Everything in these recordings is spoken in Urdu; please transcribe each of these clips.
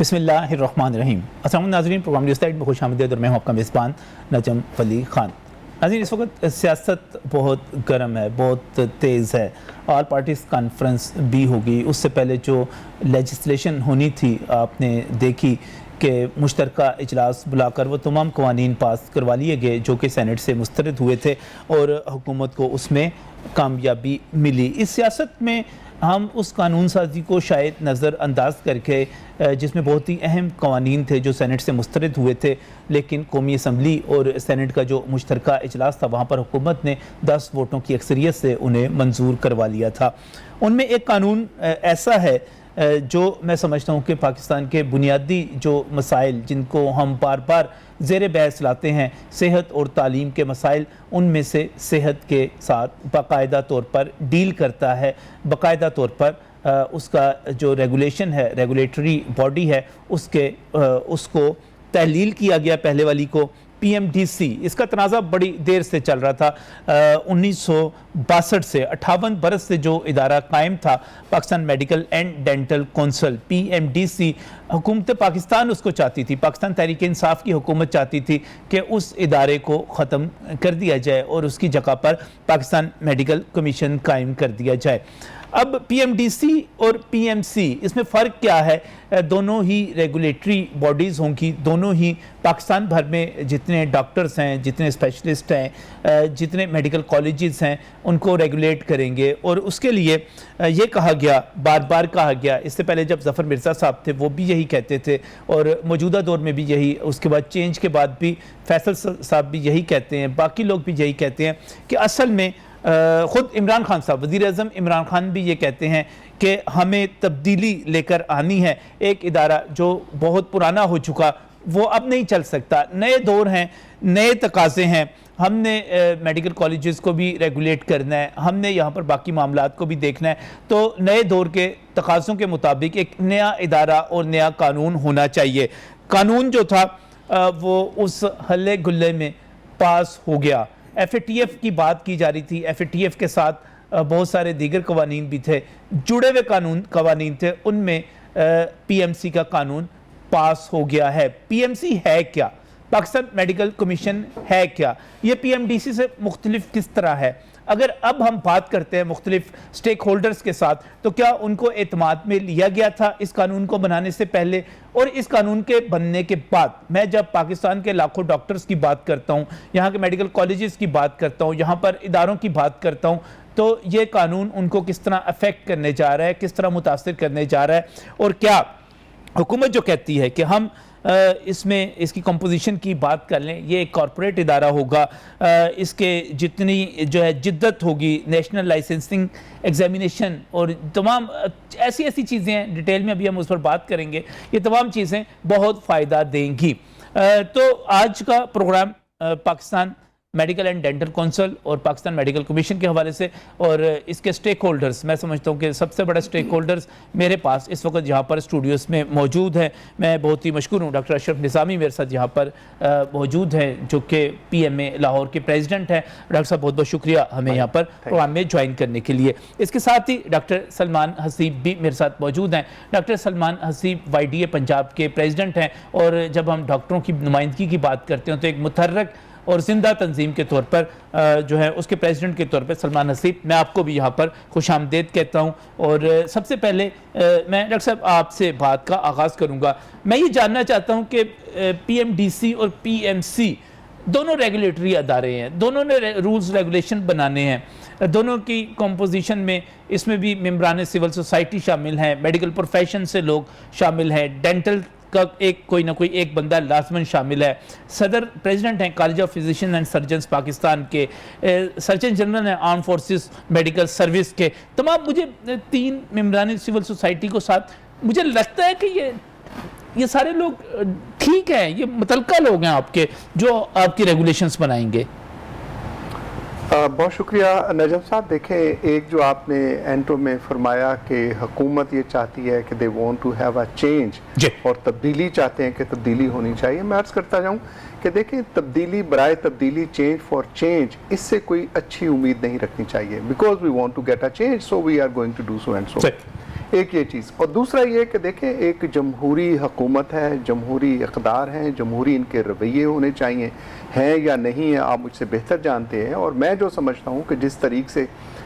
بسم اللہ الرحمن الرحیم۔ السلام ناظرین، پروگرام نیوز لائٹ میں خوش آمدید اور میں ہوں آپ کا میزبان نجم ولی خان۔ ناظرین، اس وقت سیاست بہت گرم ہے، بہت تیز ہے۔ آل پارٹیز کانفرنس بھی ہوگی، اس سے پہلے جو لیجسلیشن ہونی تھی آپ نے دیکھی کہ مشترکہ اجلاس بلا کر وہ تمام قوانین پاس کروا لیے گئے جو کہ سینٹ سے مسترد ہوئے تھے اور حکومت کو اس میں کامیابی ملی۔ اس سیاست میں ہم اس قانون سازی کو شاید نظر انداز کر کے جس میں بہت ہی اہم قوانین تھے جو سینٹ سے مسترد ہوئے تھے، لیکن قومی اسمبلی اور سینٹ کا جو مشترکہ اجلاس تھا وہاں پر حکومت نے 10 ووٹوں کی اکثریت سے انہیں منظور کروا لیا تھا۔ ان میں ایک قانون ایسا ہے جو میں سمجھتا ہوں کہ پاکستان کے بنیادی جو مسائل جن کو ہم بار بار زیر بحث لاتے ہیں، صحت اور تعلیم کے مسائل، ان میں سے صحت کے ساتھ باقاعدہ طور پر ڈیل کرتا ہے، باقاعدہ طور پر اس کا جو ریگولیشن ہے، ریگولیٹری باڈی ہے، اس کو تحلیل کیا گیا پہلے والی کو، پی ایم ڈی سی۔ اس کا تنازع بڑی دیر سے چل رہا تھا، 1962 سے 58 برس سے جو ادارہ قائم تھا، Pakistan medical and dental council, P M D C, حکومت پاکستان اس کو چاہتی تھی، پاکستان تحریک انصاف کی حکومت چاہتی تھی کہ اس ادارے کو ختم کر دیا جائے اور اس کی جگہ پر پاکستان میڈیکل کمیشن قائم کر دیا جائے۔ اب پی ایم ڈی سی اور پی ایم سی، اس میں فرق کیا ہے؟ دونوں ہی ریگولیٹری باڈیز ہوں گی، دونوں ہی پاکستان بھر میں جتنے ڈاکٹرز ہیں، جتنے اسپیشلسٹ ہیں، جتنے میڈیکل کالجز ہیں، ان کو ریگولیٹ کریں گے۔ اور اس کے لیے یہ کہا گیا، بار بار کہا گیا، اس سے پہلے جب ظفر مرزا صاحب تھے وہ بھی یہی کہتے تھے اور موجودہ دور میں بھی یہی، اس کے بعد چینج کے بعد بھی فیصل صاحب بھی یہی کہتے ہیں، باقی لوگ بھی یہی کہتے ہیں کہ اصل میں خود عمران خان صاحب، وزیر اعظم عمران خان بھی یہ کہتے ہیں کہ ہمیں تبدیلی لے کر آنی ہے۔ ایک ادارہ جو بہت پرانا ہو چکا وہ اب نہیں چل سکتا، نئے دور ہیں، نئے تقاضے ہیں، ہم نے میڈیکل کالجز کو بھی ریگولیٹ کرنا ہے، ہم نے یہاں پر باقی معاملات کو بھی دیکھنا ہے، تو نئے دور کے تقاضوں کے مطابق ایک نیا ادارہ اور نیا قانون ہونا چاہیے۔ قانون جو تھا وہ اس ہلے گلے میں پاس ہو گیا۔ ایف اے ٹی ایف کی بات کی جا رہی تھی، ایف اے ٹی ایف کے ساتھ بہت سارے دیگر قوانین بھی تھے، جڑے ہوئے قوانین تھے، ان میں پی ایم سی کا قانون پاس ہو گیا ہے۔ پی ایم سی ہے کیا؟ پاکستان میڈیکل کمیشن ہے کیا؟ یہ پی ایم ڈی سی سے مختلف کس طرح ہے؟ اگر اب ہم بات کرتے ہیں مختلف سٹیک ہولڈرز کے ساتھ، تو کیا ان کو اعتماد میں لیا گیا تھا اس قانون کو بنانے سے پہلے اور اس قانون کے بننے کے بعد؟ میں جب پاکستان کے لاکھوں ڈاکٹرز کی بات کرتا ہوں، یہاں کے میڈیکل کالجز کی بات کرتا ہوں، یہاں پر اداروں کی بات کرتا ہوں، تو یہ قانون ان کو کس طرح افیکٹ کرنے جا رہا ہے، کس طرح متاثر کرنے جا رہا ہے، اور کیا حکومت جو کہتی ہے کہ ہم اس میں اس کی کمپوزیشن کی بات کر لیں، یہ ایک کارپوریٹ ادارہ ہوگا، اس کے جتنی جو ہے جدت ہوگی، نیشنل لائسنسنگ ایگزامینیشن اور تمام ایسی چیزیں ہیں، ڈیٹیل میں ابھی ہم اس پر بات کریں گے، یہ تمام چیزیں بہت فائدہ دیں گی۔ تو آج کا programme Pakistan medical and dental council اور پاکستان میڈیکل کمیشن کے حوالے سے اور اس کے سٹیک ہولڈرز، میں سمجھتا ہوں کہ سب سے بڑا سٹیک ہولڈرز میرے پاس اس وقت یہاں پر اسٹوڈیوز میں موجود ہیں۔ میں بہت ہی مشکور ہوں، ڈاکٹر اشرف نظامی میرے ساتھ یہاں پر موجود ہیں جو کہ پی ایم اے لاہور کے پریزیڈنٹ ہیں۔ ڈاکٹر صاحب بہت بہت شکریہ ہمیں یہاں پر پروگرام میں جوائن کرنے کے لیے۔ اس کے ساتھ ہی ڈاکٹر سلمان حسیب بھی میرے ساتھ موجود ہیں۔ Doctor Salman Haseeb Y D A Punjab کے پریزیڈنٹ ہیں، اور جب ہم ڈاکٹروں کی نمائندگی کی بات کرتے ہیں تو ایک متحرک اور زندہ تنظیم کے طور پر جو ہے اس کے پریزیڈنٹ کے طور پر سلمان حسیب، میں آپ کو بھی یہاں پر خوش آمدید کہتا ہوں۔ اور سب سے پہلے میں ڈاکٹر صاحب آپ سے بات کا آغاز کروں گا۔ میں یہ جاننا چاہتا ہوں کہ پی ایم ڈی سی اور پی ایم سی دونوں ریگولیٹری ادارے ہیں، دونوں نے رولز ریگولیشن بنانے ہیں، دونوں کی کمپوزیشن میں اس میں بھی ممبران سول سوسائٹی شامل ہیں، میڈیکل پروفیشن سے لوگ شامل ہیں، ڈینٹل کا کوئی نہ کوئی ایک بندہ لازماً شامل ہے، صدر پریزیڈنٹ ہیں college of physician and surgeons Pakistan کے، سرجن جنرل ہیں آرم فورسز میڈیکل سروس کے، تمام مجھے 3 ممبران سول سوسائٹی کو ساتھ، مجھے لگتا ہے کہ یہ سارے لوگ ٹھیک ہیں، یہ متعلقہ لوگ ہیں آپ کے جو آپ کی ریگولیشنز بنائیں گے۔ بہت شکریہ نجم صاحب۔ دیکھیں، ایک جو آپ نے اینٹرو میں فرمایا کہ حکومت یہ چاہتی ہے کہ they want to have a change، اور تبدیلی چاہتے ہیں کہ تبدیلی ہونی چاہیے، میں عرض کرتا جاؤں کہ دیکھیں، تبدیلی برائے تبدیلی، چینج فار چینج، اس سے کوئی اچھی امید نہیں رکھنی چاہیے، because we want to get a change so we are going to do so and so۔ ایک یہ چیز، اور دوسرا یہ کہ دیکھیں ایک جمہوری حکومت ہے، جمہوری اقدار ہیں، جمہوری ان کے رویے ہونے چاہیے، ہیں یا نہیں ہیں آپ مجھ سے بہتر جانتے ہیں. اور میں جو سمجھتا ہوں کہ جس طریقے سے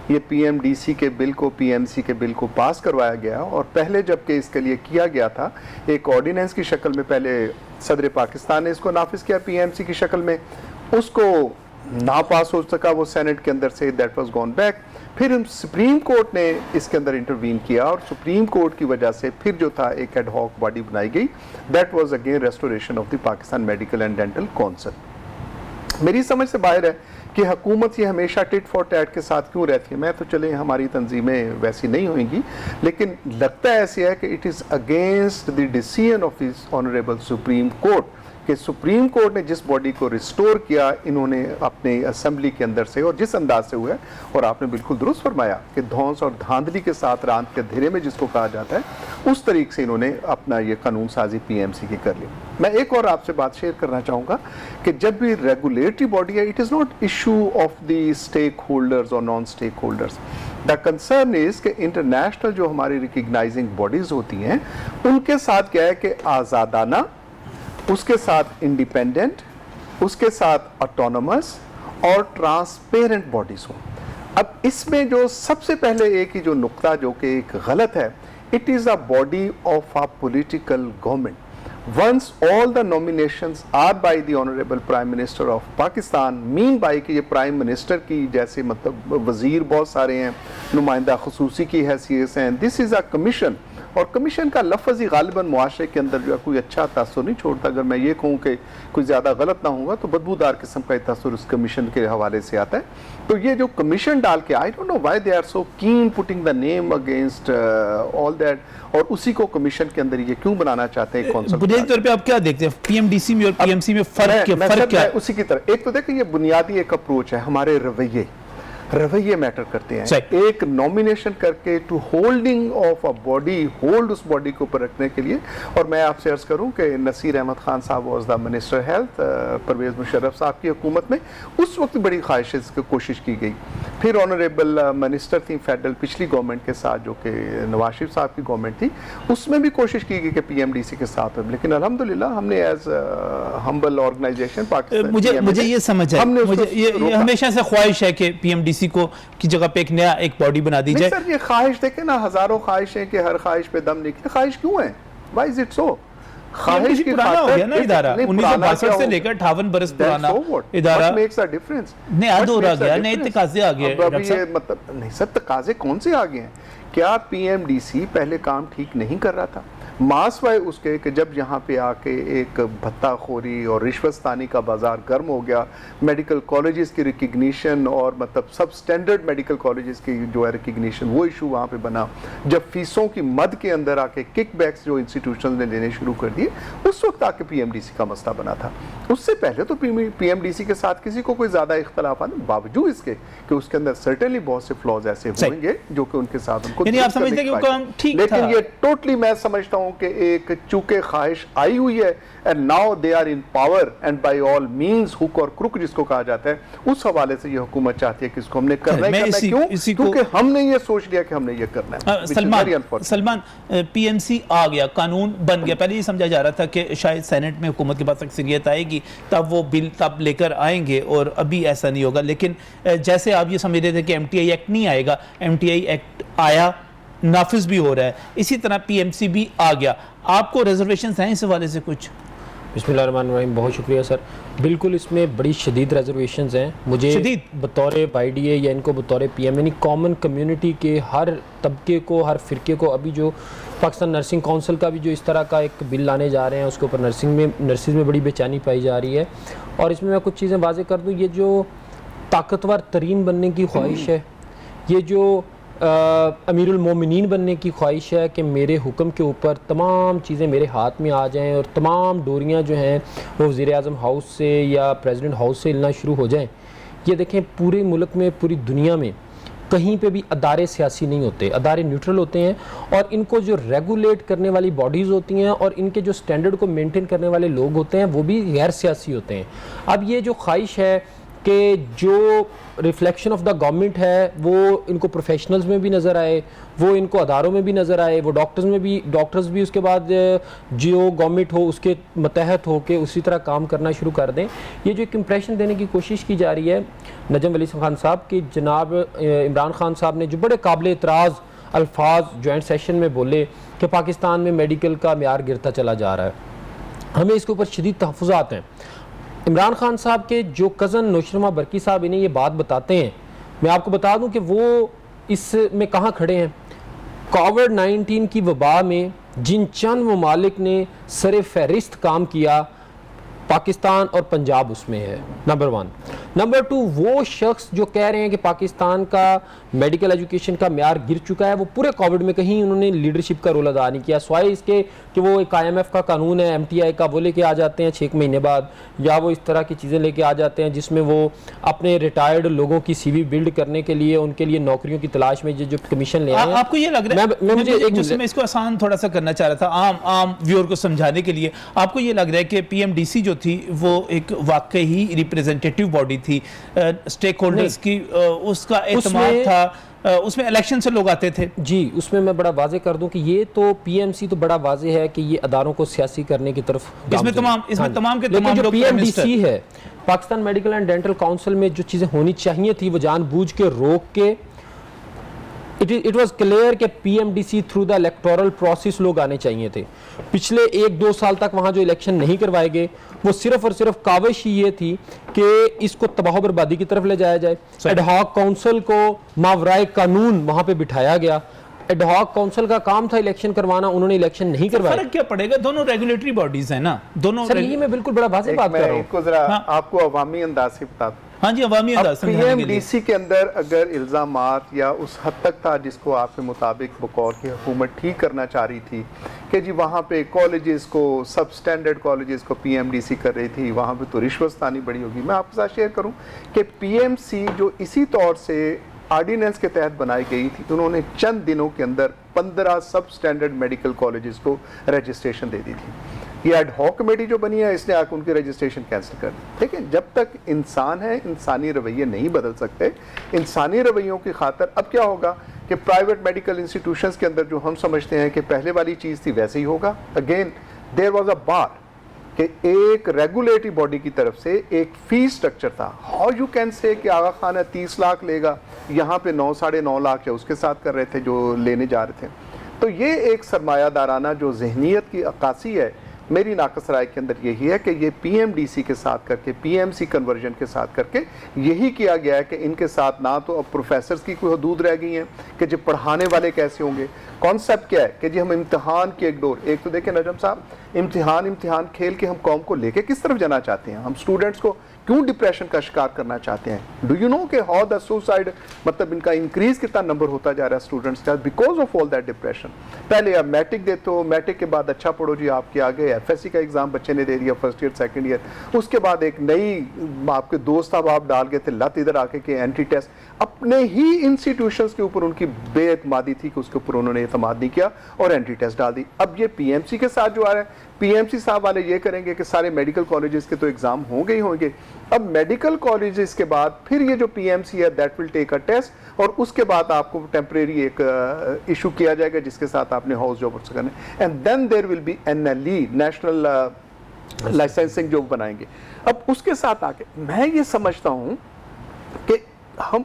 یہ پی ایم ڈی سی کے بل کو، پی ایم سی کے بل کو پاس کروایا گیا، اور پہلے جب کہ اس کے لیے کیا گیا تھا ایک آرڈیننس کی شکل میں، پہلے صدر پاکستان نے اس کو نافذ کیا پی ایم سی کی شکل میں، اس کو نہ پاس ہو سکا وہ سینٹ کے اندر سے، دیٹ واز گون بیک. پھر سپریم کورٹ نے اس کے اندر انٹروین کیا، اور سپریم کورٹ کی وجہ سے پھر جو تھا ایک ایڈ ہاک باڈی بنائی گئی، that was again restoration of the Pakistan medical and dental council. میری سمجھ سے باہر ہے کہ حکومت یہ ہمیشہ ٹٹ فار ٹیٹ کے ساتھ کیوں رہتی ہے. میں تو چلیں ہماری تنظیمیں ویسی نہیں ہوئیں گی، لیکن لگتا ہے ایسی ہے کہ it is against the decision of this honourable supreme court, کہ سپریم کورٹ نے جس باڈی کو ریسٹور کیا انہوں نے اپنے اسمبلی کے اندر سے، اور جس انداز سے ہوا ہے، اور آپ نے بالکل درست فرمایا کہ دھونس اور دھاندلی کے ساتھ راند کے دھیرے میں جس کو کہا جاتا ہے، اس طریقے سے انہوں نے اپنا یہ قانون سازی پی ایم سی کی کر لی. میں ایک اور آپ سے بات شیئر کرنا چاہوں گا کہ جب بھی ریگولیٹری باڈی ہے، it is not issue of the stakeholders اور non stakeholders. The concern is کہ انٹرنیشنل جو ہماری ریکگنائزنگ باڈیز ہوتی ہیں ان کے ساتھ کیا ہے کہ آزادانہ، اس کے ساتھ انڈیپینڈنٹ، اس کے ساتھ آٹونومس اور ٹرانسپیرنٹ باڈیز ہوں. اب اس میں جو سب سے پہلے ایک ہی جو نقطہ جو کہ ایک غلط ہے، it is a body of a political government. Once all the nominations are by the Honorable Prime Minister of Pakistan, mean by کہ یہ پرائم منسٹر کی جیسے مطلب وزیر بہت سارے ہیں، نمائندہ خصوصی کی حیثیت سے ہیں. دس از اے کمیشن، اور کمیشن کا لفظ ہی غالباً معاشرے کے اندر جو ہے کوئی اچھا تاثر نہیں چھوڑتا. اگر میں یہ کہوں کہ کوئی زیادہ غلط نہ ہوگا تو بدبودار قسم کا تاثر اس کمیشن کے حوالے سے آتا ہے. تو یہ جو کمیشن ڈال کے I don't know why they are so can putting the name against all that, اور اسی کو کمیشن کے اندر یہ کیوں بنانا چاہتے ہیں کونسل. بنیادی طور پہ آپ کیا دیکھتے ہیں پی ایم ڈی سی میں اور پی ایم سی میں فرق کیا ہے؟ اسی کی طرح ایک تو دیکھیں یہ بنیادی ایک اپروچ ہے، ہمارے رویے میٹر کرتے ہیں. ایک نومینیشن کر کے to holding of a body, hold اس باڈی کو اوپر رکھنے کے لیے. اور میں آپ سے عرض کروں کہ Naseer Ahmed Khan sahib was the minister health Pervez Musharraf sahib کی حکومت میں، اس وقت بڑی خواہش کی کوشش کی گئی. پھر آنریبل منسٹر تھی فیڈرل پچھلی گورنمنٹ کے ساتھ جو کہ نواز شریف صاحب کی گورنمنٹ تھی، اس میں بھی کوشش کی گئی کہ پی ایم ڈی سی کے ساتھ، لیکن الحمدللہ ہم نے ایز ہمبل آرگنائزیشن پاکستان، مجھے یہ سمجھ ہے، یہ ہمیشہ سے خواہش ہے کہ پی ایم ڈی سی کو کی جگہ پہ ایک نیا ایک باڈی بنا دی جائے. سر یہ خواہش دیکھیں نا، ہزاروں خواہشیں کہ ہر خواہش پہ دم نکلے. خواہش کیوں ہے؟ Why is it so? خواہش کی پرانا ہو گیا نا ادارہ، 1962 سے لے کر 58 برس پرانا ادارہ، نیا دور آ گیا، نئے تقاضے آ گئے. مطلب نہیں سر، تقاضے کون سے آ گئے ہیں؟ کیا پی ایم ڈی سی پہلے کام ٹھیک نہیں کر رہا تھا؟ ماسوائے اس کے کہ جب یہاں پہ آ کے ایک بھتہ خوری اور رشوت ستانی کا بازار گرم ہو گیا، میڈیکل کالجز کی ریکگنیشن اور مطلب سب سٹینڈرڈ میڈیکل کالجز کی جو ہے ریکگنیشن، وہ ایشو وہاں پہ بنا. جب فیسوں کی مد کے اندر آ کے کک بیکس جو انسٹیٹیوشن نے لینے شروع کر دیے، اس وقت آ کے پی ایم ڈی سی کا مسئلہ بنا تھا. اس سے پہلے تو پی ایم ڈی سی کے ساتھ کسی کو کوئی زیادہ اختلافات نہیں، باوجود اس کے کہ اس کے اندر سرٹنلی بہت سے فلاز ایسے ہوئیں گے جو کہ ان کے ساتھ ان کو، یعنی آپ سمجھتے ہیں کہ وہ کام ٹھیک تھا. لیکن یہ ٹوٹلی میں سمجھتا ہوں کہ ایک چونکہ خواہش آئی ہوئی ہے and now they are in power and by all means hook اور crook جس کو کہا جاتا ہے، اس حوالے سے یہ حکومت چاہتی ہے کہ اس کو ہم نے کرنا ہی کرنا ہے. کیوں؟ کیونکہ ہم نے یہ سوچ لیا کہ ہم نے یہ کرنا ہے. سلمان، پی ایم سی آ گیا، قانون بن گیا. پہلے یہ سمجھا جا رہا تھا کہ شاید سینٹ میں حکومت کے پاس اکثریت آئے گی تب وہ بل تب لے کر آئیں گے، اور ابھی ایسا نہیں ہوگا. لیکن جیسے آپ یہ سمجھ رہے تھے کہ ایم ٹی آئی ایکٹ نہیں آئے گا، ایم ٹی آئی ایکٹ آیا، نافذ بھی ہو رہا ہے. اسی طرح پی ایم سی بھی آ گیا. آپ کو ریزرویشنز ہیں اس حوالے سے کچھ؟ بسم اللہ الرحمن الرحیم. بہت شکریہ سر. بالکل اس میں بڑی شدید ریزرویشنز ہیں. مجھے بطور وائی ڈی اے یا ان کو بطور پی ایم، یعنی کامن کمیونٹی کے ہر طبقے کو، ہر فرقے کو، ابھی جو پاکستان نرسنگ کونسل کا بھی جو اس طرح کا ایک بل لانے جا رہے ہیں، اس کے اوپر نرسز میں بڑی بے چینی پائی جا رہی ہے. اور اس میں کچھ چیزیں واضح کر دوں. یہ جو طاقتور ترین بننے کی خواہش ہے، یہ جو امیر المومنین بننے کی خواہش ہے کہ میرے حکم کے اوپر تمام چیزیں میرے ہاتھ میں آ جائیں اور تمام ڈوریاں جو ہیں وہ وزیر اعظم ہاؤس سے یا پریزیڈنٹ ہاؤس سے ہلنا شروع ہو جائیں. یہ دیکھیں پورے ملک میں، پوری دنیا میں کہیں پہ بھی ادارے سیاسی نہیں ہوتے، ادارے نیوٹرل ہوتے ہیں، اور ان کو جو ریگولیٹ کرنے والی باڈیز ہوتی ہیں اور ان کے جو سٹینڈرڈ کو مینٹین کرنے والے لوگ ہوتے ہیں وہ بھی غیر سیاسی ہوتے ہیں. اب یہ جو خواہش ہے کہ جو ریفلیکشن آف دا گورنمنٹ ہے وہ ان کو پروفیشنلز میں بھی نظر آئے, وہ ان کو اداروں میں بھی نظر آئے, وہ ڈاکٹرز بھی اس کے بعد جو گورنمنٹ ہو اس کے متحد ہو کے اسی طرح کام کرنا شروع کر دیں. یہ جو ایک امپریشن دینے کی کوشش کی جا رہی ہے نجم ولی خان صاحب کہ جناب عمران خان صاحب نے جو بڑے قابل اعتراض الفاظ جوائنٹ سیشن میں بولے کہ پاکستان میں میڈیکل کا معیار گرتا چلا جا رہا ہے, ہمیں اس کے اوپر شدید تحفظات ہیں. عمران خان صاحب کے جو کزن نوشرما برکی صاحب انہیں یہ بات بتاتے ہیں, میں آپ کو بتا دوں کہ وہ اس میں کہاں کھڑے ہیں. کووڈ-19 کی وبا میں جن چند ممالک نے سر فہرست کام کیا, پاکستان اور پنجاب اس میں ہے نمبر 1. نمبر 2, وہ شخص جو کہہ رہے ہیں کہ پاکستان کا میڈیکل ایجوکیشن کا معیار گر چکا ہے, وہ پورے کووڈ میں کہیں انہوں نے لیڈرشپ کا رول ادا نہیں کیا, سوائے اس کے کہ وہ ایک IMF کا قانون ہے MTI کا وہ لے کے آ جاتے ہیں 6 مہینے بعد, یا وہ اس طرح کی چیزیں لے کے آ جاتے ہیں جس میں وہ اپنے ریٹائرڈ لوگوں کی CV بلڈ کرنے کے لیے ان کے لیے نوکریوں کی تلاش میں جو کمیشن لے آئے ہیں. آپ کو یہ لگ رہا ہے, میں اس کو آسان تھوڑا سا کرنا چاہ رہا تھا عام ویور کو سمجھانے کے لیے, آپ کو یہ لگ رہا ہے کہ PMDC جو تھی وہ ایک واقعی ریپریزنٹیٹیو باڈی تھی, سٹیک ہولڈرز کی, اس کا اعتماد تھا, اس میں الیکشن سے لوگ آتے تھے؟ جی, اس میں بڑا واضح کر دوں کہ یہ تو PMC تو بڑا واضح ہے کہ یہ اداروں کو سیاسی کرنے کی طرف اس میں تمام کے لیکن جو لوگ PMDC ہے, Pakistan medical and dental council میں جو چیزیں ہونی چاہیے تھی وہ جان بوجھ کے روک کے, it was clear کہ PMDC through the electoral process لوگ آنے چاہیے تھے. پچھلے 1-2 سال تک وہاں جو الیکشن نہیں کروائے گئے وہ صرف اور صرف کاوش ہی یہ تھی کہ اس کو تباہ و بربادی کی طرف لے جایا جائے. ایڈ ہاک کونسل کو ماورائے قانون وہاں پہ بٹھایا گیا. ایڈ ہاک کونسل کا کام تھا الیکشن کروانا, انہوں نے الیکشن نہیں کروایا. فرق کیا پڑے گا, دونوں ریگولیٹری باڈیز ہیں نا دونوں. سر یہی میں بالکل بڑا واضح بات کر رہا ہوں. ذرا آپ کو عوامی انداز سے بتا دوں. ہاں جی, عوامی انداز سے. PMDC کے اندر اگر الزامات یا اس حد تک تھا جس کو آپ کے مطابق بقول کی حکومت ٹھیک کرنا چاہ رہی تھی کہ جی وہاں پہ کالجز کو, سب سٹینڈرڈ کالجز کو PMDC کر رہی تھی, وہاں پہ تو رشوت ستانی بڑی ہوگی. میں آپ کے ساتھ شیئر کروں کہ PMC جو اسی طور سے آرڈیننس کے تحت بنائی گئی تھی, انہوں نے چند دنوں کے اندر 15 سب سٹینڈرڈ میڈیکل کالجز کو رجسٹریشن دے دی تھی. یہ ایڈ ہاک کمیٹی جو بنی ہے اس نے آ کے ان کی رجسٹریشن کینسل کر دی. دیکھیں, جب تک انسان ہے انسانی رویے نہیں بدل سکتے. انسانی رویوں کی خاطر اب کیا ہوگا کہ پرائیویٹ میڈیکل انسٹیٹیوشنز کے اندر جو ہم سمجھتے ہیں کہ پہلے والی چیز تھی ویسے ہی ہوگا. اگین دیر واز اے بار کہ ایک ریگولیٹری باڈی کی طرف سے ایک فی سٹرکچر تھا. ہاؤ یو کین سے کہ آغا خان 30 لاکھ لے گا, یہاں پہ 9-9.5 لاکھ اس کے ساتھ کر رہے تھے جو لینے جا رہے تھے. تو یہ ایک سرمایہ دارانہ جو ذہنیت کی عکاسی ہے میری ناقص رائے کے اندر یہی ہے کہ یہ PMDC کے ساتھ کر کے PMC کنورژن کے ساتھ کر کے یہی کیا گیا ہے کہ ان کے ساتھ نہ تو اب پروفیسرز کی کوئی حدود رہ گئی ہیں کہ جب پڑھانے والے کیسے ہوں گے. کانسیپٹ کیا ہے کہ جی ہم امتحان کی ایک ڈور, ایک تو دیکھیں نجم صاحب, امتحان کھیل کے ہم قوم کو لے کے کس طرف جانا چاہتے ہیں, ہم اسٹوڈنٹس کو کیوں ڈپریشن کا شکار کرنا چاہتے ہیں. ڈو یو نو کہ ہاؤ دا سوسائڈ, مطلب ان کا انکریز کتنا نمبر ہوتا جا رہا ہے اسٹوڈنٹس کا because of all that depression. پہلے آپ میٹرک دیتے ہو, میٹرک کے بعد اچھا پڑھو جی, آپ کے آگے FSC کا ایگزام بچے نے دے دیا فرسٹ ایئر سیکنڈ ایئر, اس کے بعد ایک نئی آپ کے دوست اب آپ ڈال گئے تھے لت ادھر آ کے کہ اینٹی ٹیسٹ. اپنے ہی انسٹیٹیوشنز کے اوپر ان کی بے اعتمادی تھی کہ اس کے اوپر انہوں نے اعتماد نہیں کیا اور اینٹی ٹیسٹ ڈال دی. اب یہ PMC کے ساتھ جو آ رہا ہے, PMC صاحب والے یہ کریں گے کہ سارے میڈیکل کالجز کے تو ایگزام ہوں گے. اب میڈیکل کالجز کے بعد پھر یہ جو PMC ہے that will take a test, اور اس کے بعد آپ کو ٹیمپریری ایک ایشو کیا جائے گا جس کے ساتھ آپ نے ہاؤس جاب کرنا ہے, and then there will be NLE national licensing جو بنائیں گے. اب اس کے ساتھ آ کے میں یہ سمجھتا ہوں کہ ہم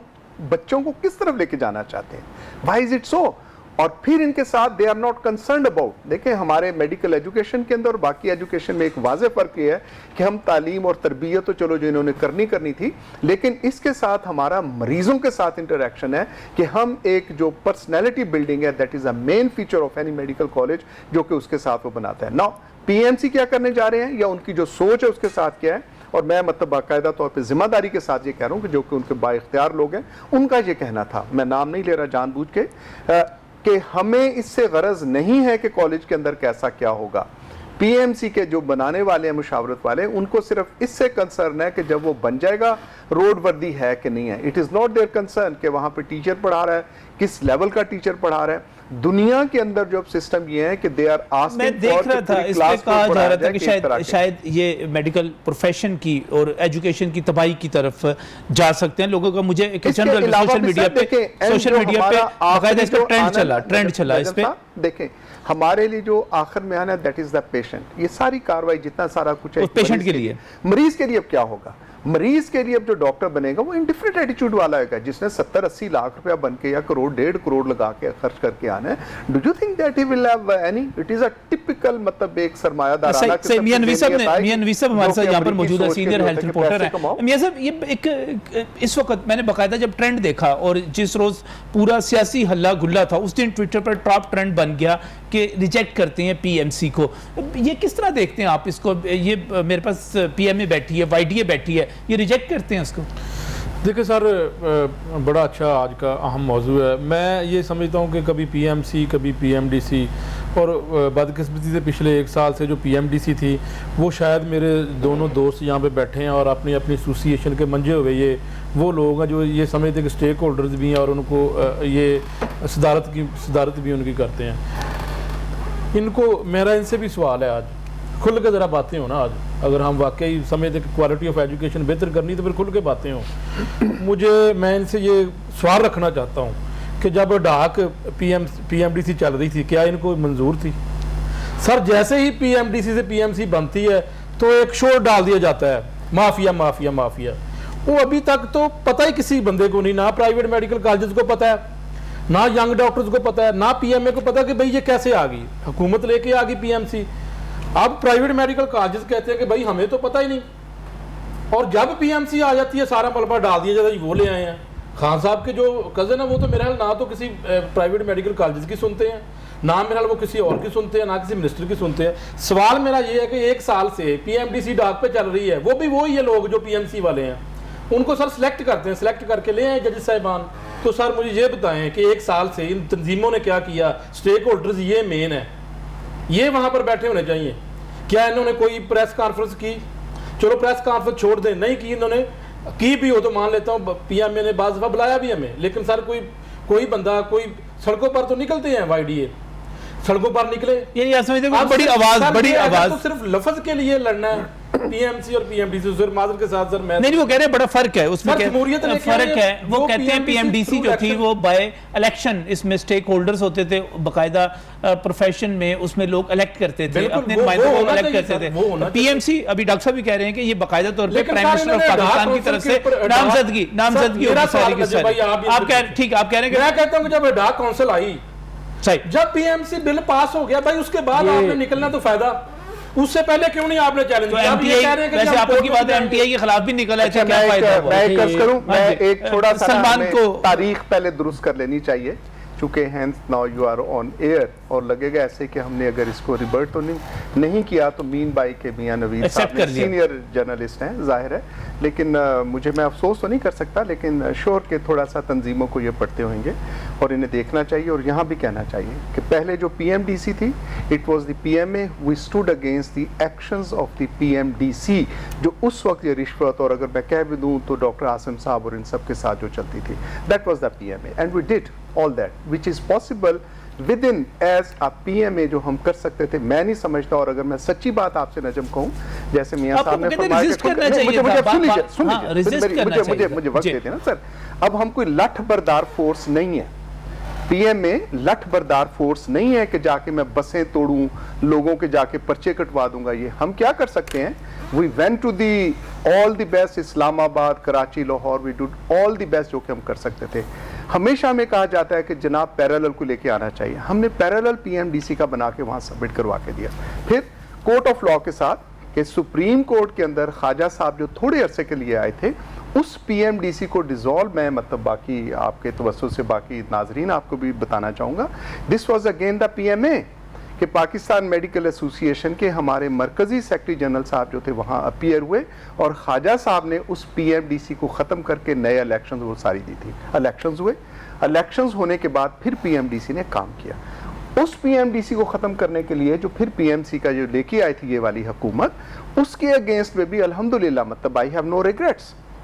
بچوں کو کس طرف لے کے جانا چاہتے ہیں, وائی از اٹ سو, اور پھر ان کے ساتھ they are not concerned about. دیکھیں ہمارے میڈیکل ایجوکیشن کے اندر اور باقی ایجوکیشن میں ایک واضح فرق یہ ہے کہ ہم تعلیم اور تربیت تو چلو جو انہوں نے کرنی تھی, لیکن اس کے ساتھ ہمارا مریضوں کے ساتھ انٹریکشن ہے کہ ہم ایک جو پرسنالٹی بلڈنگ ہے that is a main feature of any medical college جو کہ اس کے ساتھ وہ بناتا ہے. ناؤ PMC کیا کرنے جا رہے ہیں یا ان کی جو سوچ ہے اس کے ساتھ کیا ہے, اور میں مطلب باقاعدہ طور پہ ذمہ داری کے ساتھ یہ کہہ رہا ہوں کہ جو کہ ان کے با اختیار لوگ ہیں ان کا یہ کہنا تھا, میں نام نہیں لے رہا جان بوجھ کے, کہ ہمیں اس سے غرض نہیں ہے کہ کالج کے اندر کیسا کیا ہوگا. PMC کے جو بنانے والے ہیں مشاورت والے, ان کو صرف اس سے کنسرن ہے کہ جب وہ بن جائے گا روڈ وردی ہے کہ نہیں ہے. It is not their concern کہ وہاں پہ ٹیچر پڑھا رہا ہے, کس لیول کا ٹیچر پڑھا رہا ہے. دنیا کے اندر جو سسٹم یہ ہے کہ دے آر آسکنگ، میں دیکھ رہا تھا اس پہ کہا جا رہا تھا کہ شاید یہ میڈیکل پروفیشن کی اور ایجوکیشن کی تباہی کی طرف جا سکتے ہیں لوگوں کا. مجھے سوشل میڈیا پہ باقاعدہ اس کا ٹرینڈ چلا اس پہ. دیکھیں ہمارے لیے جو آخر میں آنا دیٹ از دا پیشنٹ. یہ ساری کاروائی جتنا سارا کچھ ہے پیشنٹ کے لیے، مریض کے لیے اب کیا ہوگا؟ مریض کے لیے اب جو ڈاکٹر بنے گا وہ انڈیفرنٹ ایٹیچیوڈ والا ہے گا، جس نے 70-80 لاکھ روپیہ بن کے یا کروڑ 1.5 کروڑ لگا کے خرچ کر کے آنا ہے. Do you think that he will have any? It is a typical مطلب ایک سرمایہ دارانہ قسم. میاں نوی صاحب ہمارے ساتھ یہاں پر موجود ہے، سینئر ہیلتھ رپورٹر ہیں. میاں صاحب یہ ایک اس وقت میں نے باقاعدہ جب ٹرینڈ دیکھا اور جس روز پورا سیاسی ہلا گلا تھا اس دن ٹویٹر پر ٹاپ ٹرینڈ بن گیا کہ ریجیکٹ کرتے ہیں پی ایم سی کو. یہ کس طرح دیکھتے ہیں آپ اس کو؟ یہ میرے پاس پی ایم اے بیٹھی ہے، وائی ڈی اے بیٹھی ہے، یہ ریجیکٹ کرتے ہیں اس کو؟ دیکھیں سر، بڑا اچھا آج کا اہم موضوع ہے. میں یہ سمجھتا ہوں کہ کبھی پی ایم سی، کبھی پی ایم ڈی سی، اور بدقسمتی سے پچھلے 1 سال سے جو پی ایم ڈی سی تھی وہ شاید میرے دونوں دوست یہاں پہ بیٹھے ہیں اور اپنی ایسوسیشن کے منجے ہوئے یہ وہ لوگ ہیں جو یہ سمجھتے ہیں کہ اسٹیک ہولڈرز بھی ہیں اور ان کو یہ صدارت بھی ان کی کرتے ہیں. ان کو میرا ان سے بھی سوال ہے، آج کھل کے ذرا باتیں ہوں نا. آج اگر ہم واقعی سمجھتے ہیں کہ کوالٹی آف ایجوکیشن بہتر کرنی تو پھر کھل کے باتیں ہوں. میں ان سے یہ سوال رکھنا چاہتا ہوں کہ جب ڈاک پی ایم ڈی سی چل رہی تھی کیا ان کو منظور تھی؟ سر جیسے ہی پی ایم ڈی سی سے پی ایم سی بنتی ہے تو ایک شور ڈال دیا جاتا ہے، مافیا مافیا مافیا. وہ ابھی تک تو پتہ ہی کسی بندے کو نہیں، نہ پرائیویٹ میڈیکل کالجز کو پتہ ہے، نہ ینگ ڈاکٹرز کو پتہ ہے، نہ پی ایم اے کو پتہ کہ بھئی یہ کیسے آ گئی. حکومت لے کے آ گئی پی ایم سی. اب پرائیویٹ میڈیکل کالجز کہتے ہیں کہ بھئی ہمیں تو پتہ ہی نہیں، اور جب پی ایم سی آ جاتی ہے سارا ملبہ ڈال دیا جاتا ہے وہ لے آئے ہیں. خان صاحب کے جو کزن ہیں وہ تو میرا حال نہ تو کسی پرائیویٹ میڈیکل کالجز کی سنتے ہیں، نہ میرا حال وہ کسی اور کی سنتے ہیں، نہ کسی منسٹر کی سنتے ہیں. سوال میرا یہ ہے کہ 1 سال سے پی ایم ڈی سی ڈاک پہ چل رہی ہے، وہ بھی وہی ہے لوگ جو پی ایم سی والے ہیں. ان کو سر سلیکٹ کرتے ہیں، سلیکٹ کر کے لے آئے ججز صاحبان. تو سر مجھے یہ بتائیں کہ 1 سال سے ان تنظیموں نے کیا کیا؟ اسٹیک ہولڈرز یہ مین ہے، یہ وہاں پر بیٹھے ہونے چاہیے. کیا انہوں نے کوئی پریس کانفرنس کی؟ چلو پریس کانفرنس چھوڑ دیں، نہیں کی انہوں نے، کی بھی ہو تو مان لیتا ہوں پی ایم اے نے بعض دفعہ بلایا بھی ہمیں، لیکن سر کوئی بندہ کوئی سڑکوں پر تو نکلتے ہیں وائی ڈی اے سڑکوں پر نکلے. یعنی آپ سمجھتے ہیں بڑی آواز تو صرف لفظ کے لیے لڑنا ہے پی ایم سی اور پی ایم ڈی سی. سر معذرت کے ساتھ سر میں نہیں وہ کہہ رہے ہیں بڑا فرق ہے اس میں، فرق ہے. وہ کہتے ہیں پی ایم ڈی سی جو تھی وہ بائی الیکشن، اس میں سٹیک ہولڈرز ہوتے تھے باقاعدہ پروفیشن میں، اس میں لوگ الیکٹ کرتے تھے، اپنے نمائندوں کو الیکٹ کرتے تھے. پی ایم سی ابھی ڈاکٹر صاحب بھی کہہ رہے ہیں کہ یہ باقاعدہ طور پہ پرائم منسٹر آف پاکستان کی طرف سے نامزدگی ہوگی ساری کی ساری. آپ کہہ رہے ہیں کہ میں کہتا ہوں کہ جب ڈاک کونسل آئی، جب پی ایم سی بل پاس ہو گیا بھائی اس کے بعد آپ نے نکلنا تو فائدہ، اس سے پہلے کیوں نہیں آپ نے چیلنج کیا؟ ویسے آپ کی بات ہے ایم ٹی آئی کے خلاف بھی نکلا ہے، کیا فائدہ ہوا؟ میں ایک کروں، میں ایک تھوڑا سا سلمان کو تاریخ پہلے درست کر لینی چاہیے چونکہ hence now you are on air, اور لگے گا ایسے کہ ہم نے اگر اس کو ریبرٹ تو نہیں کیا تو مین بائی کے میاں نوید صاحب نے سینئر جرنلسٹ ہیں ظاہر ہے، لیکن میں افسوس تو نہیں کر سکتا، لیکن شور کے تھوڑا سا تنظیموں کو یہ پڑھتے ہوئیں گے اور انہیں دیکھنا چاہیے. اور یہاں بھی کہنا چاہیے کہ پہلے جو پی ایم ڈی سی تھی it was the P M A we stood against the actions of the P M D C, جو اس وقت یہ رشوت اور اگر میں کہہ بھی دوں تو ڈاکٹر عاصم صاحب اور ان سب کے ساتھ جو چلتی تھی، that was the P M A and we did all that which is possible within as a PMA جو ہم کر سکتے تھے. میں نہیں سمجھتا، اور اگر میں سچی بات آپ سے نجم کہوں جیسے میاں صاحب نے فرمایا مجھے وقت دیتے نا سر، اب ہم کوئی لٹھ بردار فورس نہیں ہے. پی ایم اے لٹھ بردار فورس نہیں ہے کہ جا کے میں بسیں توڑوں، لوگوں کے جا کے پرچے کٹوا دوں گا. یہ ہم کیا کر سکتے ہیں؟ we went to the all the best اسلام آباد، Karachi, Lahore, we did all the best جو کہ ہم کر سکتے تھے. ہمیشہ ہمیں کہا جاتا ہے کہ جناب پیرالل کو لے کے آنا چاہیے. ہم نے parallel P M D C کا بنا کے وہاں سبمٹ کروا کے دیا. پھر کورٹ آف لاء کے ساتھ کہ سپریم کورٹ کے اندر خواجہ صاحب جو تھوڑے عرصے کے لیے آئے تھے، اس پی ایم ڈی سی کو ڈیزالو، میں مطلب باقی آپ کے توسط سے باقی ناظرین آپ کو بھی بتانا چاہوں گا، this was again the P M A کہ پاکستان میڈیکل ایسوسی ایشن کے ہمارے مرکزی سیکرٹری جنرل صاحب جو تھے وہاں اپیئر ہوئے اور خواجہ صاحب نے اس پی ایم ڈی سی کو ختم کر کے نئے الیکشنز وہ ساری دی تھی. الیکشنز ہوئے، الیکشنز ہونے کے بعد پھر پی ایم ڈی سی نے کام کیا. اس پی ایم ڈی سی کو ختم کرنے کے لیے جو پھر پی ایم سی کا جو لے کے آئی تھی یہ والی حکومت، اس کے اگینسٹ میں بھی الحمدللہ مطلب I have no regrets.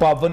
52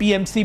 PMC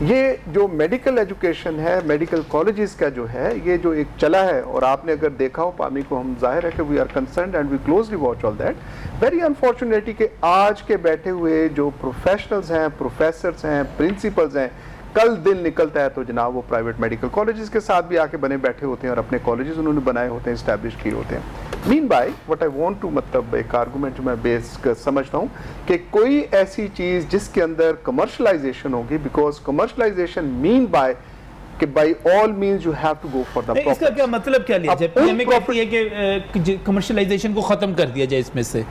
یہ جو میڈیکل ایجوکیشن ہے، میڈیکل کالجز کا جو ہے، یہ جو ایک چلا ہے، اور آپ نے اگر دیکھا ہو پامی کو، ہم ظاہر ہے کہ we are concerned and we closely watch all that, very unfortunately کہ آج کے بیٹھے ہوئے جو پروفیشنلز ہیں، پروفیسرز ہیں، پرنسپلز ہیں، کل دن نکلتا ہے تو جناب وہ پرائیویٹ میڈیکل کالجز کے ساتھ بھی آ کے بنے بیٹھے ہوتے ہیں اور اپنے کالجز انہوں نے بنائے ہوتے ہیں، اسٹیبلش کیے ہوتے ہیں۔ Mean by what I want to, مطلب ایک آرگومنٹ جو میں بیس سمجھتا ہوں کہ کوئی ایسی چیز جس کے اندر کمرشلائزیشن ہوگی، بیکاز کمرشلائزیشن مین بائی کہ by all means you have to go for the profit. اس کا کیا مطلب کیا لیا جائے؟ پی ایم اے کہتی ہے کہ کمرشلائزیشن کو ختم کر دیا جائے اس میں سے۔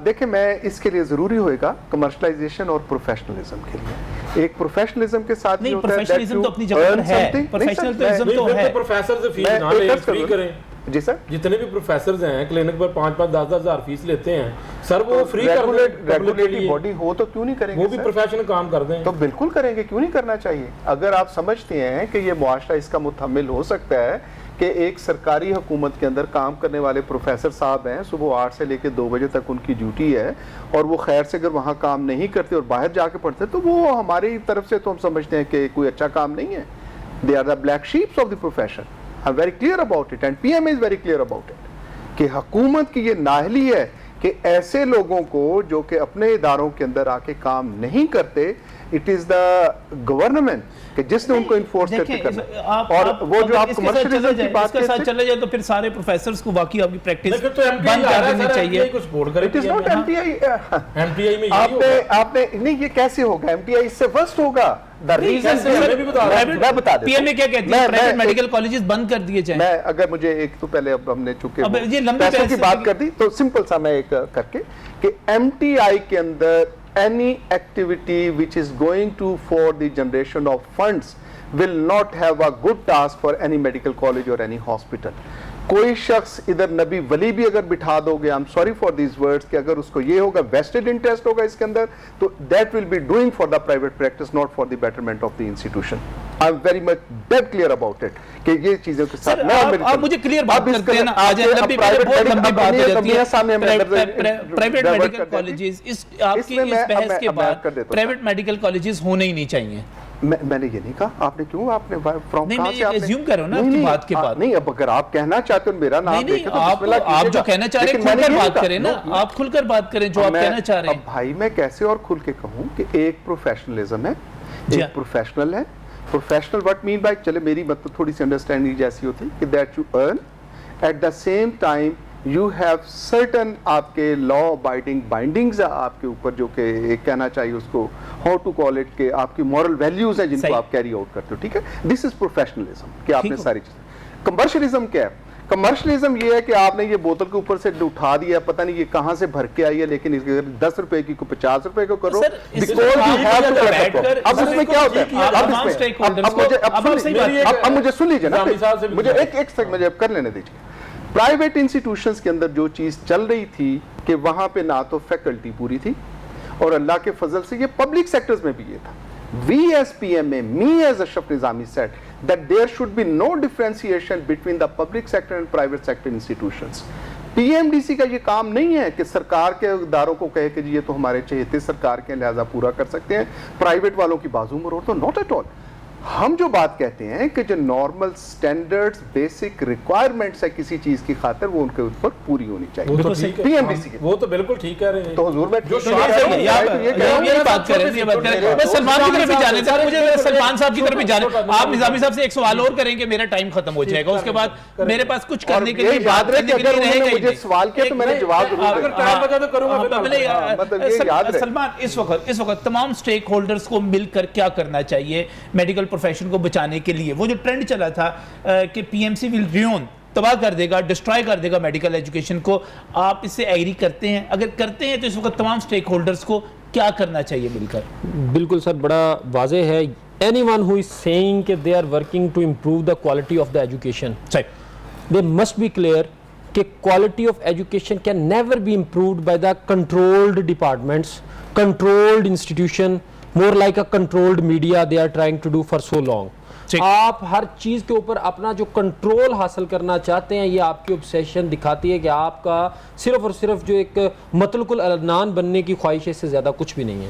دیکھیں، میں اس کے لیے ضروری ہوئے گا کمرشلائزیشن اور پروفیشنلزم کے لیے، ایک پروفیشنلزم کے ساتھ نہیں، پروفیشنلزم تو اپنی جگہ پر ہے، پروفیشنلزم تو ہے، پروفیسر سے فیس نہ لیں، فری کریں۔ جی سر، جتنے بھی پروفیسرز ہیں کلینک پر 5-10 ہزار فیس لیتے ہیں سر، وہ فری کر دیں، ریگولیٹری باڈی ہو تو کیوں نہیں کریں گے؟ وہ بھی پروفیشنل کام کر دیں تو بالکل کریں گے، کیوں نہیں کرنا چاہیے؟ اگر آپ سمجھتے ہیں کہ یہ معاشرہ اس کا متحمل ہو سکتا ہے کہ ایک سرکاری حکومت کے اندر کام کرنے والے پروفیسر صاحب ہیں، صبح 8 سے لے کے 2 بجے تک ان کی ڈیوٹی ہے، اور وہ خیر سے اگر وہاں کام نہیں کرتے اور باہر جا کے پڑھتے تو وہ ہماری طرف سے تو ہم سمجھتے ہیں کہ کوئی اچھا کام نہیں ہے۔ They are the black sheeps of the profession. I'm very clear about it and PMA is very clear about it کہ حکومت کی یہ نااہلی ہے کہ ایسے لوگوں کو جو کہ اپنے اداروں کے اندر آ کے کام نہیں کرتے، اٹ از دا گورنمنٹ کہ جس نے ان کو انفورس کر کے کرنا۔ اور وہ جو آپ کمرشلزم کی بات کے ساتھ چلے جائے تو پھر سارے پروفیسرز کو واقعی آپ کی پریکٹس بند کر دینی چاہیے۔ It is not M T I میں آپ نے نہیں، یہ کیسے ہوگا؟ ایم ٹی آئی اس سے ورسٹ ہوگا۔ پی ایم اے کیا کہتی ہے؟ پرائیویٹ میڈیکل کالجز بند کر دیے جائیں۔ میں اگر مجھے ایک تو پہلے اب ہم نے چونکہ پیسوں کی بات کر دی تو سمپل سا میں ایک کر کے کہ ایم ٹی آئی کے اندر any activity which is going to for the generation of funds will not have a good task for any medical college or any hospital. کوئی شخص ادھر نبی ولی بھی اگر بٹھا دو گے، I'm sorry for these words، کہ اگر اس کو یہ ہوگا vested interest ہوگا اس کے اندر، تو that will be doing for the private practice, not for the betterment of the institution. I'm very much dead clear about it کہ یہ چیزوں کے ساتھ آپ مجھے کلیئر بات کرتے ہیں نا، آج لمبی بہت لمبی بات ہو جاتی ہے۔ پرائیویٹ میڈیکل کالجز آپ کی اس بحث کے بعد پرائیویٹ میڈیکل کالجز ہونے ہی نہیں چاہیے۔ میں نے یہ نہیں کہا، آپ نے کیوں، آپ نے فرام کہاں سے آپ نے ایزیوم کرو نا اپنی بات کے بعد۔ نہیں، اب اگر آپ کہنا چاہتے ہو میرا نام دیکھیں تو بسم اللہ کیجئے گا۔ آپ جو کہنا چاہ رہے ہیں کھل کر بات کریں نا، آپ کھل کر بات کریں جو آپ کہنا چاہ رہے ہیں۔ اب بھائی میں کیسے اور کھل کے کہوں کہ ایک پروفیشنلزم ہے، ایک پروفیشنل ہے۔ پروفیشنل وٹ مین بائی، چلے میری مطلب تھوڑی سی انڈرسٹینڈنگ جیسی ہوتی کہ that you earn at the same time you have certain آپ کے لا ابائڈنگ بائنڈنگز ہیں آپ کے اوپر، جو کہ ایک کہنا چاہیے اس کو ہاؤ ٹو کال اٹ کہ آپ کی مورل ویلیوز ہیں جن کو آپ کیری آؤٹ کرتے ہو، ٹھیک ہے؟ دس از پروفیشنلزم کہ آپ نے ساری چیزیں۔ کمرشلزم کیا ہے؟ کمرشلزم یہ ہے کہ آپ نے یہ بوتل کے اوپر سے اٹھا دیا، پتہ نہیں یہ کہاں سے بھر کے آئی ہے، لیکن اس کے 10 روپے کی کو 50 روپے کو کرو۔ اب اس میں کیا ہوتا ہے؟ اب مجھے سن لیجیے نا، مجھے ایک سیکنڈ مجھے کر لینے دیجیے۔ پرائیویٹ انسٹیٹیوشنز کے اندر جو چیز چل رہی تھی کہ وہاں پہ نہ تو فیکلٹی پوری تھی، اور اللہ کے فضل سے یہ پبلک سیکٹرز میں بھی یہ تھا۔ We as PMA, me as Ashraf Nizami said that there should be no differentiation between the public sector and private sector institutions. PMDC کا یہ کام نہیں ہے کہ سرکار کے اداروں کو کہے کہ جی یہ تو ہمارے چہیتے سرکار کے لہذا پورا کر سکتے ہیں، پرائیویٹ والوں کی بازو مروڑ تو not at all۔ ہم جو بات کہتے ہیں کہ جو نارمل سٹینڈرڈز بیسک ریکوائرمنٹس ہے کسی چیز کی خاطر، وہ ان کے اوپر پوری ہونی چاہیے۔ پی ایم ڈی سی کے وہ تو بالکل ٹھیک کہہ رہے ہیں تو حضور میں یہ بات کر رہے ہیں۔ میں سلمان کی طرف بھی جانے تھا، مجھے سلمان صاحب کی طرف بھی جانے۔ آپ نظامی صاحب سے ایک سوال اور کریں گے، میرا ٹائم ختم ہو جائے گا، اس کے بعد میرے پاس کچھ کرنے کے لیے یاد رہے کہ اگر انہوں نے مجھے سوال کیا تو میں نے جواب ضرور دیا۔ سلمان، اس وقت تمام سٹیک ہولڈرز کو مل کر کیا کرنا چاہیے میڈیکل پروفیشن کو بچانے کے لیے؟ وہ جو ٹرینڈ چلا تھا کہ پی ایم سی ول ریون، تباہ کر دے گا، ڈسٹرائے کر دے گا میڈیکل ایجوکیشن کو، آپ اس سے ایگری کرتے ہیں؟ اگر کرتے ہیں تو اس وقت تمام سٹیک ہولڈرز کو کیا کرنا چاہیے مل کر؟ بالکل سر، بڑا واضح ہے۔ anyone who is saying کہ they are working to improve the quality of the education, they must be clear کہ quality of education can never be improved by the controlled departments, controlled institution, more like a controlled media they are trying to do for so long. آپ ہر چیز کے اوپر اپنا جو کنٹرول حاصل کرنا چاہتے ہیں، یہ آپ کی obsession دکھاتی ہے کہ آپ کا صرف اور صرف جو ایک مطلق العنان بننے کی خواہش ہے، اس سے زیادہ کچھ بھی نہیں ہے۔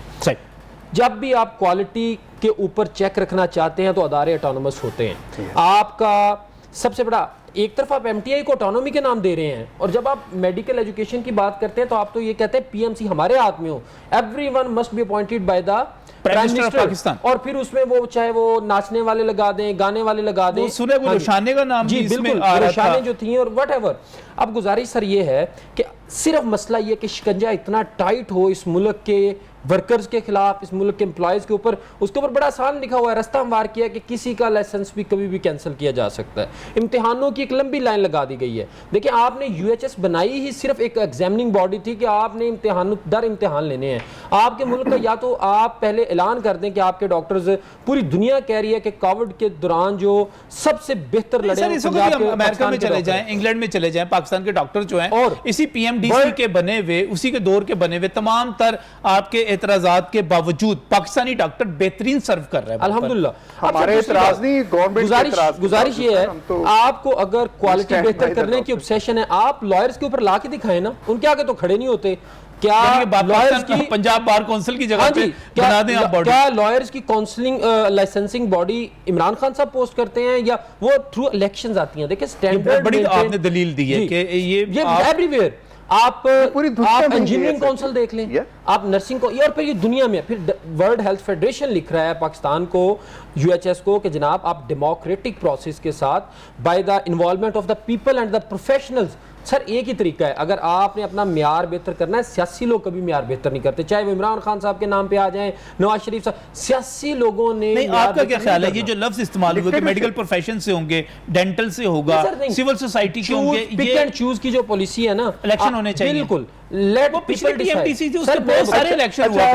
جب بھی آپ کوالٹی کے اوپر چیک رکھنا چاہتے ہیں تو ادارے اٹانومس ہوتے ہیں. آپ کا سب سے بڑا ایک طرف آپ ایم ٹی آئی کو اٹانومی کے نام دے رہے ہیں, اور جب آپ میڈیکل ایجوکیشن کی بات کرتے ہیں تو آپ تو یہ کہتے ہیں پی ایم سی ہمارے ہاتھ میں ہو, every one must be appointed by the prime minister, اور پھر اس میں وہ چاہے وہ ناچنے والے لگا دیں, گانے والے لگا دیں, روشانے کا نام جی بالکل روشانے جو تھیں اور وٹ ایور. اب گزارش سر یہ ہے کہ صرف مسئلہ یہ کہ شکنجہ اتنا ٹائٹ ہو اس ملک کے ورکرز کے خلاف, اس ملک کے امپلائیز کے اوپر, اس کے اوپر بڑا آسان لکھا ہوا ہے, رستہ ہموار کیا کہ کسی کا لائسنس بھی کبھی بھی کینسل کیا جا سکتا ہے. امتحانوں کی ایک لمبی لائن لگا دی گئی ہے. دیکھیں آپ نے یو ایچ ایس بنائی ہی صرف ایک ایگزامننگ باڈی تھی کہ آپ نے امتحان در امتحان لینے ہیں. آپ کے ملک کا یا تو آپ پہلے اعلان کر دیں کہ آپ کے ڈاکٹرز, پوری دنیا کہہ رہی ہے کہ کووڈ کے دوران جو سب سے بہتر لڑے امریکہ میں چلے جائیں, انگلینڈ میں چلے جائیں, پاکستان کے ڈاکٹر جو ہیں اور اسی پی ایم ڈی سی کے بنے ہوئے, اسی کے دور کے بنے ہوئے تمام تر آپ کے اعتراضات کے باوجود پاکستانی ڈاکٹر بہترین سرو کر رہے ہیں الحمدللہ. ہمارے اعتراض نہیں, گورنمنٹ گزارش یہ ہے آپ کو اگر کوالٹی بہتر کرنے کی obsession ہے, آپ لائرز کے اوپر لا کے دکھائیں نا, ان کے آگے تو کھڑے نہیں ہوتے. کیا لائرز کی پنجاب بار کونسل کی جگہ پہ بنا دیں آپ باڈی, کیا لائرز کی counselling licensing body Imran Khan صاحب پوسٹ کرتے ہیں یا وہ تھرو الیکشنز آتی ہیں؟ دیکھیں سٹینڈرڈ بڑی آپ نے دلیل دی ہے کہ یہ ایوری ویئر آپ انجینئرنگ کونسل دیکھ لیں, آپ نرسنگ کو, اور پھر یہ دنیا میں پھر ورلڈ ہیلتھ فیڈریشن لکھ رہا ہے پاکستان کو, یو ایچ ایس کو, کہ جناب آپ ڈیموکریٹک پروسیس کے ساتھ by the involvement of the people and the professionals. Sir ایک ہی طریقہ ہے, اگر آپ نے اپنا معیار بہتر کرنا ہے, سیاسی لوگ کبھی معیار بہتر نہیں کرتے, چاہے وہ عمران خان صاحب کے نام پہ آ جائیں, نواز شریف صاحب, سیاسی لوگوں نے. نہیں, آپ کا کیا خیال ہے یہ جو لفظ استعمال ہوئے کہ میڈیکل پروفیشن سے ہوں گے, ڈینٹل سے ہوگا, سول سوسائٹی کے ہوں گے, پک اینڈ چوز کی جو پالیسی ہے نا, الیکشن ہونے چاہیے. بالکل, لیٹ پیپل ڈیسائیڈ.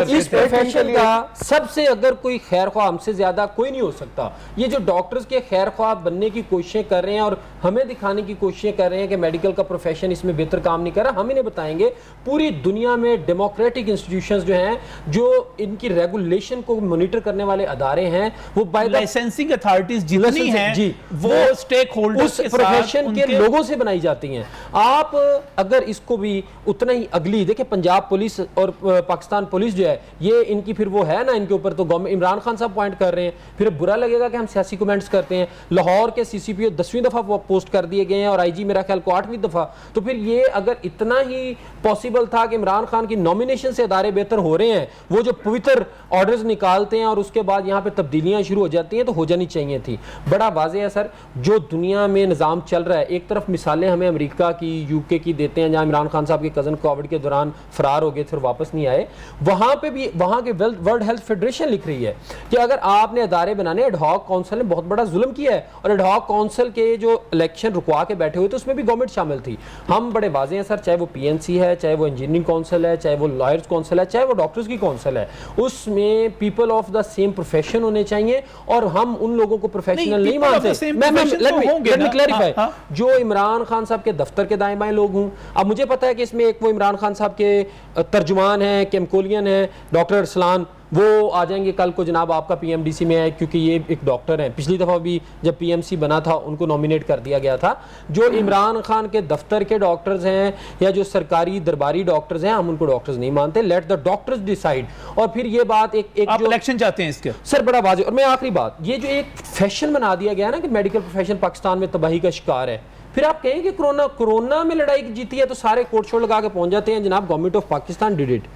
اس پروفیشن کا سب سے اگر کوئی خیر خواہ ہم سے زیادہ کوئی نہیں ہو سکتا. یہ جو ڈاکٹرز کے خیر خواہ بننے کی کوششیں کر رہے ہیں اور ہمیں دکھانے کی کوششیں کر رہے ہیں کہ میڈیکل کا پروفیشن اس میں بہتر کام نہیں کر رہا, ہم انہیں بتائیں گے پوری دنیا میں ڈیموکریٹک انسٹیٹیوشنز جو ہیں, جو ان کی ریگولیشن کو مانیٹر کرنے والے ادارے ہیں, وہ بائی لائسنسنگ اتھارٹیز جتنی ہیں وہ سٹیک ہولڈرز کے پروفیشن کے لوگوں سے بنائی جاتی ہیں. آپ اگر اس کو بھی اتنا ہی اگلی دیکھیں, پنجاب پولیس اور پاکستان پولیس جو ہے, یہ ان کی پھر وہ ہے نا, ان کے اوپر تو گورنمنٹ عمران خان صاحب پوائنٹ کر رہے ہیں, پھر برا لگے گا کہ ہم سیاسی کمنٹس کرتے ہیں. لاہور کے سی سی پی او 10ویں دفعہ پوسٹ کر دیے گئے ہیں اور آئی جی میرا خیال کو 8ویں دفعہ. تو پھر یہ اگر اتنا ہی پاسبل تھا کہ عمران خان کی نومینیشن سے ادارے بہتر ہو رہے ہیں, وہ جو پوتر آرڈرز نکالتے ہیں اور اس کے بعد یہاں پہ تبدیلیاں شروع ہو جاتی ہیں, تو ہو جانی چاہیے تھی. بڑا واضح ہے سر, جو دنیا میں نظام چل رہا ہے, ایک طرف مثالیں ہمیں امریکہ کی, یو کے کی دیتے ہیں, جہاں عمران خان صاحب کے کزن کووڈ کے دوران فرار ہو گئے تھے اور واپس نہیں آئے. وہاں پہ بھی وہاں کے ورلڈ ہیلتھ فیڈریشن لکھ رہی ہے کہ اگر آپ نے ادارے بنانے, ایڈ ہاک کونسل نے بہت بڑا ظلم کیا ہے, اور ایڈ ہاک کونسل کے جو الیکشن رکوا کے بیٹھے ہوئے تھے اس میں بھی گورنمنٹ شامل تھی. ہم بڑے واضح ہیں سر, چاہے وہ پی این سی ہے, چاہے وہ انجینئرنگ کونسل ہے, چاہے وہ لائرز کونسل ہے, چاہے وہ ڈاکٹرز کی کونسل ہے, اس میں people of the same profession ہونے چاہیے, اور ہم ان لوگوں کو پروفیشنل نہیں مانتے. لیٹ می کلیریفائی, جو عمران خان صاحب کے دفتر کے دائیں بائیں لوگ ہوں, اب مجھے پتا ہے کہ اس میں ایک وہ عمران خان صاحب کے ترجمان ہیں, کیمکولین ہیں, ڈاکٹر ارسلان, وہ آ جائیں گے کل کو جناب آپ کا پی ایم ڈی سی میں ہے, کیونکہ یہ ایک ڈاکٹر ہیں. پچھلی دفعہ بھی جب پی ایم سی بنا تھا ان کو نومینیٹ کر دیا گیا تھا. جو عمران خان کے دفتر کے ڈاکٹرز ہیں یا جو سرکاری درباری ڈاکٹرز ہیں, ہم ان کو ڈاکٹرز نہیں مانتے. Let the doctors decide. اور پھر یہ بات ایک آپ الیکشن چاہتے ہیں اس کے سر, بڑا واضح. اور میں آخری بات, یہ جو ایک فیشن بنا دیا گیا نا کہ میڈیکل پروفیشن پاکستان میں تباہی کا شکار ہے, پھر آپ کہیں کہ کرونا میں لڑائی جیتی ہے تو سارے کوٹ شوٹ لگا کے پہنچ جاتے ہیں. جناب government of Pakistan did it.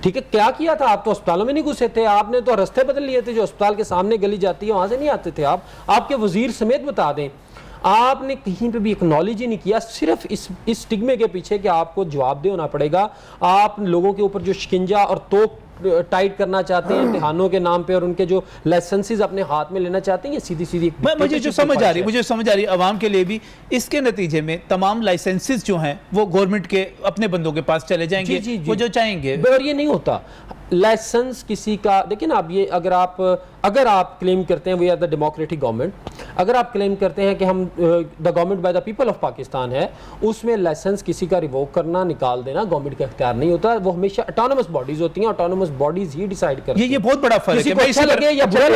ٹھیک ہے, کیا کیا تھا؟ آپ تو اسپتالوں میں نہیں گھسے تھے, آپ نے تو رستے بدل لیے تھے, جو اسپتال کے سامنے گلی جاتی ہے وہاں سے نہیں آتے تھے آپ کے وزیر سمیت بتا دیں. آپ نے کہیں پہ بھی اکنالج ہی نہیں کیا, صرف اس اسٹگمے کے پیچھے کہ آپ کو جواب دہ ہونا پڑے گا. آپ لوگوں کے اوپر جو شکنجا اور توک ٹائٹ کرنا چاہتے ہیں امتحانوں کے نام پہ, اور ان کے جو لائسنسز اپنے ہاتھ میں لینا چاہتے ہیں, یہ سیدھی سیدھی مجھے جو سمجھ آ رہی عوام کے لیے بھی, اس کے نتیجے میں تمام لائسنسز جو ہیں وہ گورنمنٹ کے اپنے بندوں کے پاس چلے جائیں گے, وہ جو چاہیں گے. اور یہ نہیں ہوتا لائسنس کسی کا. دیکھیں نا, اب یہ اگر آپ کلیم کرتے ہیں we are the democratic government, اگر آپ کلیم کرتے ہیں کہ ہم the government by the people of Pakistan ہے, اس میں لائسنس کسی کا ریووک کرنا, نکال دینا گورنمنٹ کا اختیار نہیں ہوتا, وہ ہمیشہ اٹانومس باڈیز ہوتی ہیں, اٹانومس باڈیز ہی ڈیسائیڈ کرتی ہیں. یہ بہت بڑا فرق ہے. کسی کو اچھا لگے یا برا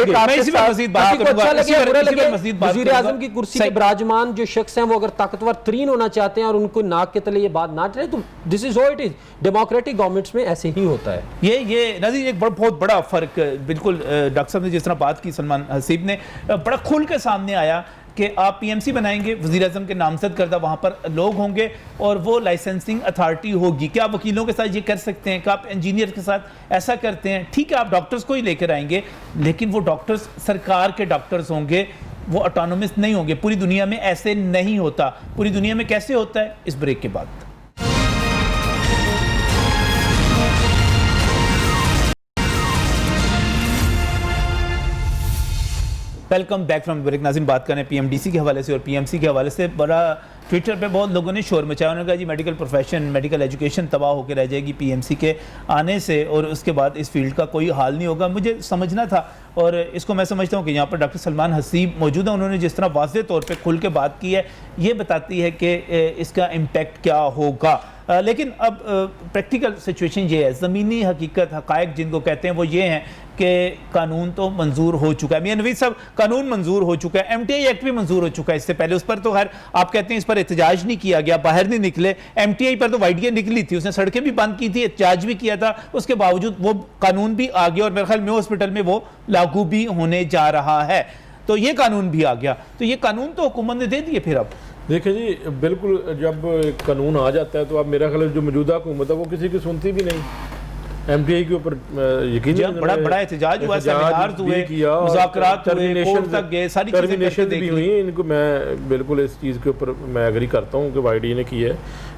لگے, وزیر اعظم کی کرسی پہ براجمان جو شخص ہیں وہ اگر طاقتور ترین ہونا چاہتے ہیں اور ان کو ناک کے تلے یہ بات نہ چلے تو this is how it is. Democratic governments میں ایسے ہی ہوتا ہے. یہ نظیر ایک بہت بڑا فرق, بالکل ڈاکٹر صاحب نے جس طرح بات کی, سلمان حسیب نے بڑا کھل کے سامنے آیا کہ آپ پی ایم سی بنائیں گے, وزیر اعظم کے نامزد کردہ وہاں پر لوگ ہوں گے اور وہ لائسنسنگ اتھارٹی ہوگی. کیا آپ وکیلوں کے ساتھ یہ کر سکتے ہیں؟ کیا آپ انجینئر کے ساتھ ایسا کرتے ہیں؟ ٹھیک ہے آپ ڈاکٹرز کو ہی لے کر آئیں گے, لیکن وہ ڈاکٹرز سرکار کے ڈاکٹرز ہوں گے, وہ اٹانومس نہیں ہوں گے. پوری دنیا میں ایسے نہیں ہوتا. پوری دنیا میں کیسے ہوتا ہے؟ اس بریک کے بعد. Welcome back from break. ناظرین, بات کریں پی ایم ڈی سی کے حوالے سے اور پی ایم سی کے حوالے سے. بڑا ٹویٹر پہ بہت لوگوں نے شور مچایا, انہوں نے کہا جی میڈیکل پروفیشن, میڈیکل ایجوکیشن تباہ ہو کے رہ جائے گی پی ایم سی کے آنے سے, اور اس کے بعد اس فیلڈ کا کوئی حال نہیں ہوگا. مجھے سمجھنا تھا, اور اس کو میں سمجھتا ہوں کہ یہاں پر ڈاکٹر سلمان حسیب موجود ہیں, انہوں نے جس طرح واضح طور پہ کھل کے بات کی ہے, یہ بتاتی ہے کہ اس کا امپیکٹ کیا ہوگا. لیکن اب پریکٹیکل سچویشن یہ ہے, زمینی حقیقت, حقائق جن کو کہتے ہیں وہ یہ ہیں کہ قانون تو منظور ہو چکا ہے. میاں نوید صاحب, قانون منظور ہو چکا ہے, ایم ٹی آئی ایکٹ بھی منظور ہو چکا ہے. اس سے پہلے اس پر تو خیر آپ کہتے ہیں اس پر احتجاج نہیں کیا گیا, باہر نہیں نکلے. ایم ٹی آئی پر تو وائڈیاں نکلی تھی, اس نے سڑکیں بھی بند کی تھی, احتجاج بھی کیا تھا, اس کے باوجود وہ قانون بھی آ گیا اور میرے خیال میں ہاسپٹل میں وہ لاگو بھی ہونے جا رہا ہے. تو یہ قانون بھی آ گیا. تو یہ قانون تو حکومت نے دے دیے. پھر اب دیکھیں جی, بالکل جب قانون آ جاتا ہے تو اب میرا خیال ہے جو موجودہ حکومت ہے وہ کسی کی سنتی بھی نہیں. ایم ٹی آئی کے اوپر یقین بڑا احتجاج ہوا, سیمینارز ہوئے, مذاکرات ہوئے, کورٹ تک گئے, ساری چیزیں بھی ہوئی. ان کو میں بالکل اس چیز کے اوپر میں ایگری کرتا ہوں کہ وائی ڈی نے کی ہے,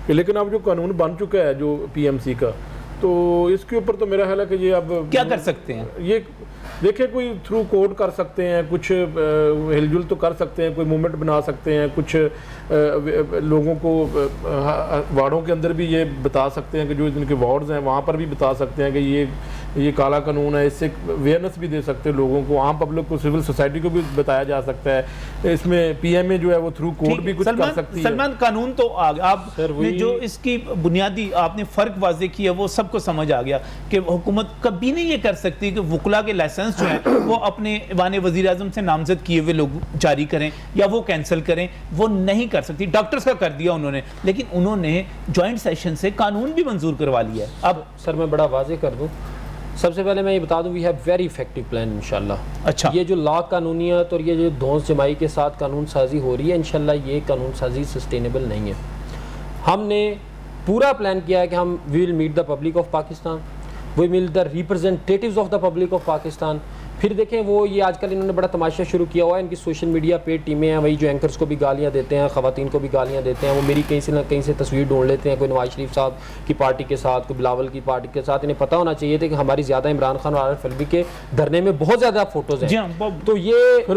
لیکن اب جو قانون بن چکا ہے جو پی ایم سی کا, تو اس کے اوپر تو میرا خیال ہے کہ یہ اب کیا کر سکتے ہیں. یہ دیکھیں, کوئی تھرو کورٹ کر سکتے ہیں, کچھ ہل جل تو کر سکتے ہیں, کوئی موومنٹ بنا سکتے ہیں, کچھ لوگوں کو وارڈوں کے اندر بھی یہ بتا سکتے ہیں کہ جو ان کے وارڈز ہیں وہاں پر بھی بتا سکتے ہیں کہ یہ کالا قانون ہے. اس سے اویئرنیس بھی دے سکتے ہیں لوگوں کو, عام پبلک کو, سول سوسائٹی کو بھی بتایا جا سکتا ہے. اس میں پی ایم اے جو ہے وہ تھرو کورٹ بھی کچھ کر سکتی ہے. سلمان, قانون تو آپ نے جو اس کی بنیادی آپ نے فرق واضح کیا وہ سب کو سمجھ آ گیا کہ حکومت کبھی نہیں یہ کر سکتی کہ وکلا کے لائسنس جو ہیں وہ اپنے ایوان وزیر اعظم سے نامزد کیے ہوئے لوگ جاری کریں یا وہ کینسل کریں. وہ نہیں کر سکتی. ڈاکٹرز کا کر دیا انہوں نے, لیکن انہوں نے جوائنٹ سیشن سے قانون بھی منظور کروا لیا ہے. اب سر میں بڑا واضح کر دوں, سب سے پہلے میں یہ بتا دوں we have very effective plan انشاءاللہ. اچھا, یہ جو لا قانونیت اور یہ جو دھونس جمائی کے ساتھ قانون سازی ہو رہی ہے, انشاءاللہ یہ قانون سازی سسٹینیبل نہیں ہے. ہم نے پورا پلان کیا ہے کہ ہم we will meet the public of Pakistan, we will the representatives of the public of Pakistan. پھر دیکھیں وہ یہ آج کل انہوں نے بڑا تماشا شروع کیا ہوا ہے, ان کی سوشل میڈیا پہ ٹیمیں ہیں, وہی جو اینکرز کو بھی گالیاں دیتے ہیں, خواتین کو بھی گالیاں دیتے ہیں, وہ میری کہیں سے نہ کہیں سے تصویر ڈھونڈ لیتے ہیں, کوئی نواز شریف صاحب کی پارٹی کے ساتھ, کوئی بلاول کی پارٹی کے ساتھ. انہیں پتہ ہونا چاہیے تھا کہ ہماری زیادہ عمران خان اور عارف الوی کے دھرنے میں بہت زیادہ فوٹوز ہیں. تو یہ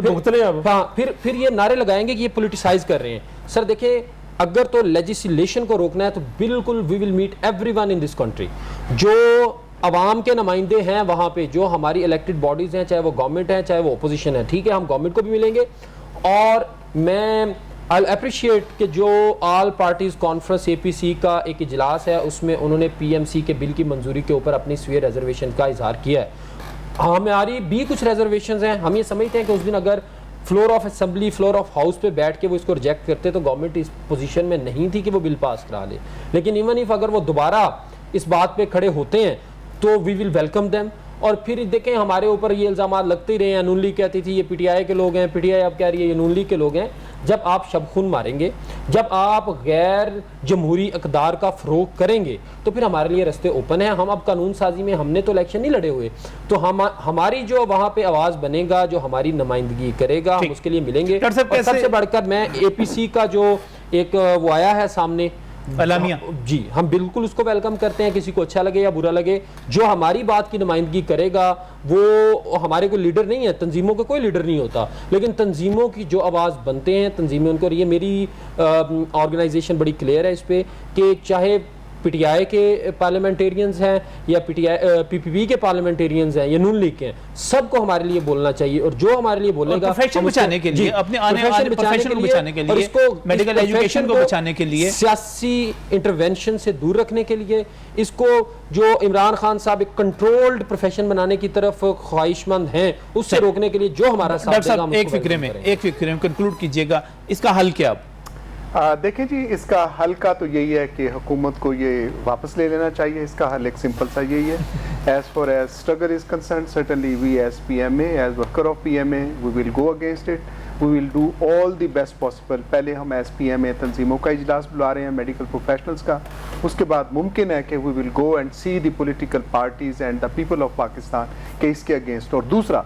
پھر یہ نعرے لگائیں گے کہ یہ پولیٹیسائز کر رہے ہیں. سر دیکھیں, اگر تو لیجسلیشن کو روکنا ہے تو بالکل we will meet every one in this country. جو عوام کے نمائندے ہیں وہاں پہ, جو ہماری الیکٹڈ باڈیز ہیں, چاہے وہ گورنمنٹ ہیں چاہے وہ اپوزیشن ہے, ٹھیک ہے, ہم گورنمنٹ کو بھی ملیں گے. اور میں آئی اپریشیٹ کہ جو آل پارٹیز کانفرنس اے پی سی کا ایک اجلاس ہے, اس میں انہوں نے پی ایم سی کے بل کی منظوری کے اوپر اپنی سوئر ریزرویشن کا اظہار کیا ہے. ہماری بھی کچھ ریزرویشنز ہیں. ہم یہ سمجھتے ہیں کہ اس دن اگر floor of assembly, floor of house پہ بیٹھ کے وہ اس کو ریجیکٹ کرتے تو گورنمنٹ اس پوزیشن میں نہیں تھی کہ وہ بل پاس کرا لے. لیکن ایون ایف اگر وہ دوبارہ اس بات پہ کھڑے ہوتے ہیں تو وی ول ویلکم دیم. اور پھر دیکھیں ہمارے اوپر یہ الزامات لگتے ہی رہے ہیں. نون لیگ کہتی تھی یہ پی ٹی آئی کے لوگ ہیں, پی ٹی آئی اب کہہ رہی ہے یہ نون لیگ کے لوگ ہیں. جب آپ شب خون ماریں گے, جب آپ غیر جمہوری اقدار کا فروغ کریں گے تو پھر ہمارے لیے رستے اوپن ہیں. ہم اب قانون سازی میں, ہم نے تو الیکشن نہیں لڑے ہوئے, تو ہماری جو وہاں پہ آواز بنے گا, جو ہماری نمائندگی کرے گا, ہم اس کے لیے ملیں گے. اور سب سے بڑھ کر میں اے پی سی کا جو ایک وہ آیا ہے سامنے اعلامیہ, جی ہم بالکل اس کو ویلکم کرتے ہیں, کسی کو اچھا لگے یا برا لگے. جو ہماری بات کی نمائندگی کرے گا وہ ہمارے کوئی لیڈر نہیں ہے, تنظیموں کا کوئی لیڈر نہیں ہوتا, لیکن تنظیموں کی جو آواز بنتے ہیں تنظیمیں ان کو. یہ میری آرگنائزیشن بڑی کلیئر ہے اس پہ کہ چاہے پی ٹی آئی کے پارلیمنٹیرینز ہیں یا پی پی پی کے پارلیمنٹیرینز ہیں یا نون لیگ کے ہیں، سب کو ہمارے لیے بولنا چاہیے، اور جو ہمارے لیے بولے گا پروفیشن بچانے کے لیے، اپنے آنے والے پروفیشن کو بچانے کے لیے، میڈیکل ایجوکیشن کو بچانے کے لیے، سیاسی انٹرونشن سے دور رکھنے کے لیے، اس کو جو عمران خان صاحب ایک کنٹرولڈ پروفیشن بنانے کی طرف خواہش مند ہیں اس سے روکنے کے لیے جو ہمارا ساتھ دے گا. ایک فکرے میں کنکلوڈ کیجئے گا، اس کا حل کیا؟ دیکھیں جی، اس کا حل کا تو یہی ہے کہ حکومت کو یہ واپس لے لینا چاہیے. اس کا حل ایک سمپل سا یہی ہے. As far as struggle is concerned, certainly we as PMA, as worker of PMA, we will go against it. We will do all the best possible. پہلے ہم as PMA تنظیموں کا اجلاس بلا رہے ہیں، میڈیکل پروفیشنلز کا. اس کے بعد ممکن ہے کہ we will go and see the political parties and the people of Pakistan کہ اس کے اگینسٹ. اور دوسرا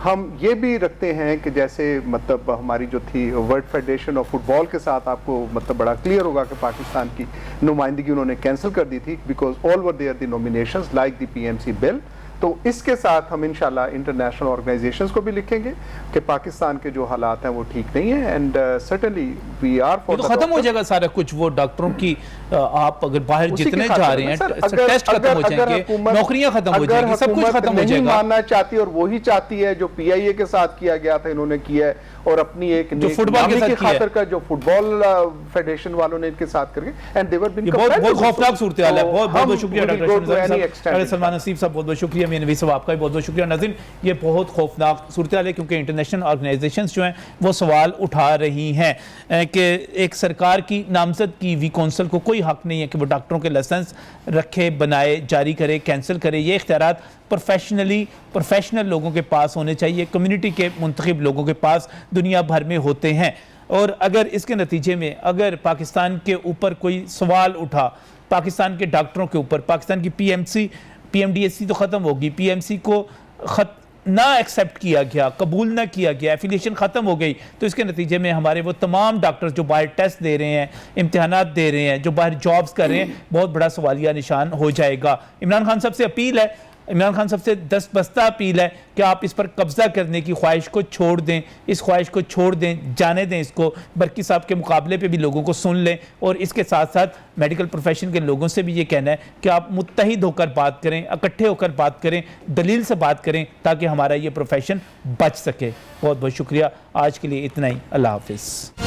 ہم یہ بھی رکھتے ہیں کہ جیسے مطلب ہماری جو تھی ورلڈ فیڈریشن آف فٹ بال کے ساتھ آپ کو مطلب بڑا کلیئر ہوگا کہ پاکستان کی نمائندگی انہوں نے کینسل کر دی تھی because all were there the nominations like the P M C bill. تو اس کے ساتھ ہم انشاءاللہ انٹرنیشنل آرگنائزیشنز کو بھی لکھیں گے کہ پاکستان کے جو حالات ہیں وہ ٹھیک نہیں ہیں. And certainly we are for ختم ہو جائے گا سارا کچھ. وہ ڈاکٹروں کی آپ اگر باہر جتنے جا رہے ہیں ٹیسٹ ختم ہو جائیں گے، نوکریاں ختم ہو جائیں گی، سب کچھ ختم ہو جائے گا. ماننا چاہتی اور وہی چاہتی ہے جو پی آئی اے کے ساتھ کیا گیا تھا انہوں نے کیا ہے، اور اپنی ایک فٹ بال کے ساتھ خاطر کا جو فٹ بال فیڈریشن والوں نے ان کے ساتھ کر کے اینڈ دے ور بین بہت خوفناک صورتحال ہے. بہت بہت شکریہ ڈاکٹر سلمان نصیب صاحب، بہت بہت شکریہ. میاں نوید صاحب آپ کا بھی بہت بہت شکریہ. ناظرین، یہ بہت خوفناک صورتحال ہے کیونکہ انٹرنیشنل آرگنائزیشنز جو ہیں وہ سوال اٹھا رہی ہیں کہ ایک سرکار کی نامزد کی وی کونسل کو کوئی حق نہیں ہے کہ وہ ڈاکٹروں کے لائسنس رکھے، بنائے، جاری کرے، کینسل کرے. یہ اختیارات پروفیشنل لوگوں کے پاس ہونے چاہیے، کمیونٹی کے منتخب لوگوں کے پاس دنیا بھر میں ہوتے ہیں. اور اگر اس کے نتیجے میں اگر پاکستان کے اوپر کوئی سوال اٹھا، پاکستان کے ڈاکٹروں کے اوپر، پاکستان کی P M D S C تو ختم ہوگی، پی ایم سی کو نہ ایکسیپٹ کیا گیا، قبول نہ کیا گیا، ایفیلیشن ختم ہو گئی، تو اس کے نتیجے میں ہمارے وہ تمام ڈاکٹر جو باہر ٹیسٹ دے رہے ہیں، امتحانات دے رہے ہیں، جو باہر جابز کر رہے ہیں، بہت بڑا سوالیہ نشان ہو جائے گا. عمران خان صاحب سے اپیل ہے، عمران خان صاحب سے دست بستہ اپیل ہے کہ آپ اس پر قبضہ کرنے کی خواہش کو چھوڑ دیں، اس خواہش کو چھوڑ دیں، جانے دیں اس کو. برکی صاحب کے مقابلے پہ بھی لوگوں کو سن لیں، اور اس کے ساتھ ساتھ میڈیکل پروفیشن کے لوگوں سے بھی یہ کہنا ہے کہ آپ متحد ہو کر بات کریں، اکٹھے ہو کر بات کریں، دلیل سے بات کریں تاکہ ہمارا یہ پروفیشن بچ سکے. بہت بہت شکریہ. آج کے لیے اتنا ہی. اللہ حافظ.